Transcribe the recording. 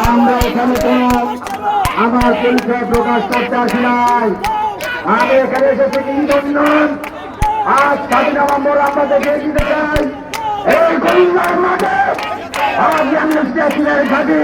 আমরা এখানে কোনো আমার পরিচয় প্রকাশ করতে আসি নাই। আমি এখানে এসেছি নিবন্ধন আজ 7 নভেম্বর আমরা দেখে দিতে চাই এই গঙ্গার মাঠে আজ অ্যামনেস্টি ইন্টারন্যাশনাল ঘাঁটি